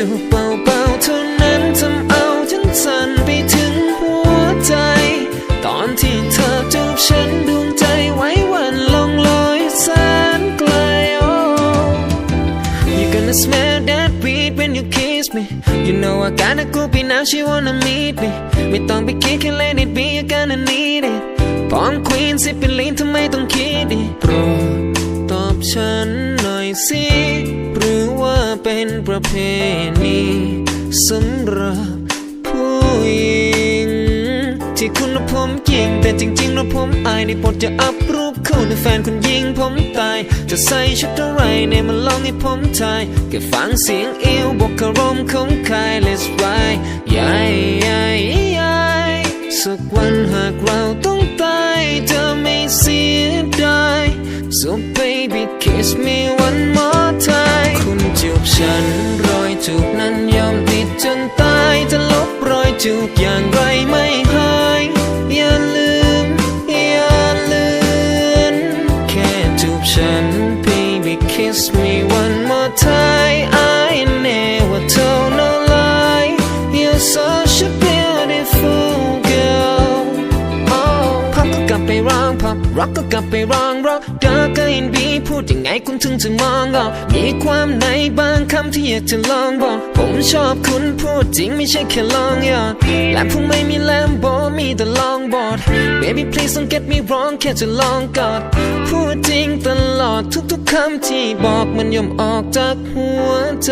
จูบเบาๆเท่านั้นทำเอาฉันสั่นไปถึงหัวใจตอนที่เธอจูบฉันดวงใจไว้วันล่องลอยแสนไกล Oh You gonna smell that weed when you kiss me You know I gotta go be now she wanna meet me ไม่ต้องไปคิดแค่ let it be you gonna need it พร้อม Queen สิเป็นลีนทำไมต้องคิดดิโปรดตอบฉันหน่อยสิหรือว่าเป็นประเพณีสำหรับผู้หญิงที่คุณและผมยิงแต่จริงๆแล้วผมอายได้โปรดจะอัพรูปคู่ในแฟนคุณยิงผมตายจะใส่ชุดอะไรในมาลองให้ผมทายแค่ฟังเสียงเอวบวกอารมณ์ของใคร Let's ride สักวันหากเราต้องตายเธอไม่เสียดาย So baby kiss me one more time คุณจูบฉันรอยจูบนั้นยอมติดจนตายจะลบรอยจูบอย่างไรไม่หายอย่าลืมแค่จูบฉัน baby kiss me one more time I never told no lie You're such a beautiful girl Oh พับก็กลับไปร้องพับร็อกก็กลับไปร้องร็อกดาร์กอินบีพูดยังไงคุณถึงจะมองออกมีความในบางคำที่อยากจะลองบอกผมชอบคุณพูดจริงไม่ใช่แค่ลองหยอดและผมไม่มีแลมโบมีแต่ลองบอด Baby please don't get me wrong แค่จะลองกอดพูดจริงตลอดทุกๆคำที่บอกมันย่อมออกจากหัวใจ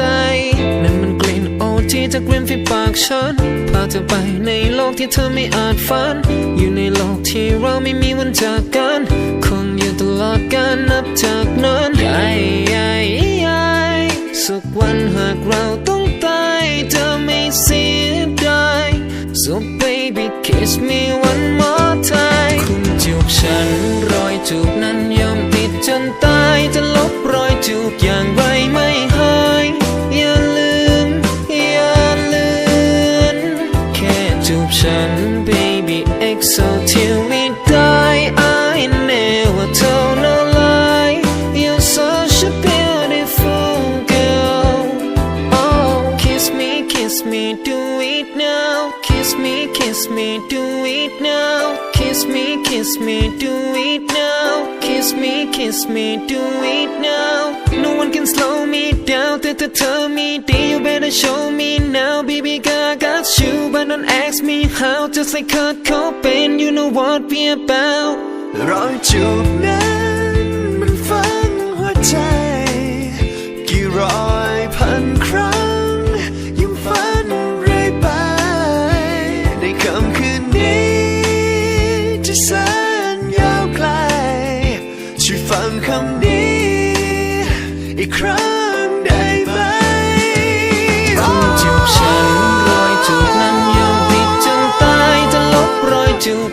นั่นมันกลิ่นโอที่จากริมฝีปากฉันพาเธอไปในโลกที่เธอไม่อาจฝันอยู่ในโลกที่เราไม่มีวันจากกันคงอยู่ตลอดกาลนับจากนั้นสักวันหากเราต้องตายเธอไม่เสียดาย So baby kiss me one more time คุณจูบฉันรอยจูบนั้นยอมติดจนตายจะลบรอยจูบอย่างไรไม่หายอย่าลืมแค่จูบฉัน baby XO till we die I never told no lie You're such a beautiful girl Oh kiss me do it now Kiss me do it now Kiss me do it now Kiss me do it now No one can slow me down แต่ถ้าเธอมีดี You better show me now Baby girl I got you But don't ask me how Just like Kurt Cobain You know what we about รอยจูบนั้นมันฝังหัวใจกี่ร้อยพันครั้งยังฝันเรื่อยไปในค่ำคืนนี้ที่แสนยาวไกลช่วยฟังคำนี้อีกครั้งได้ไหมคุณจูบฉันรอยจูบนั้นยอมติดจนตายจะลบรอยจูบ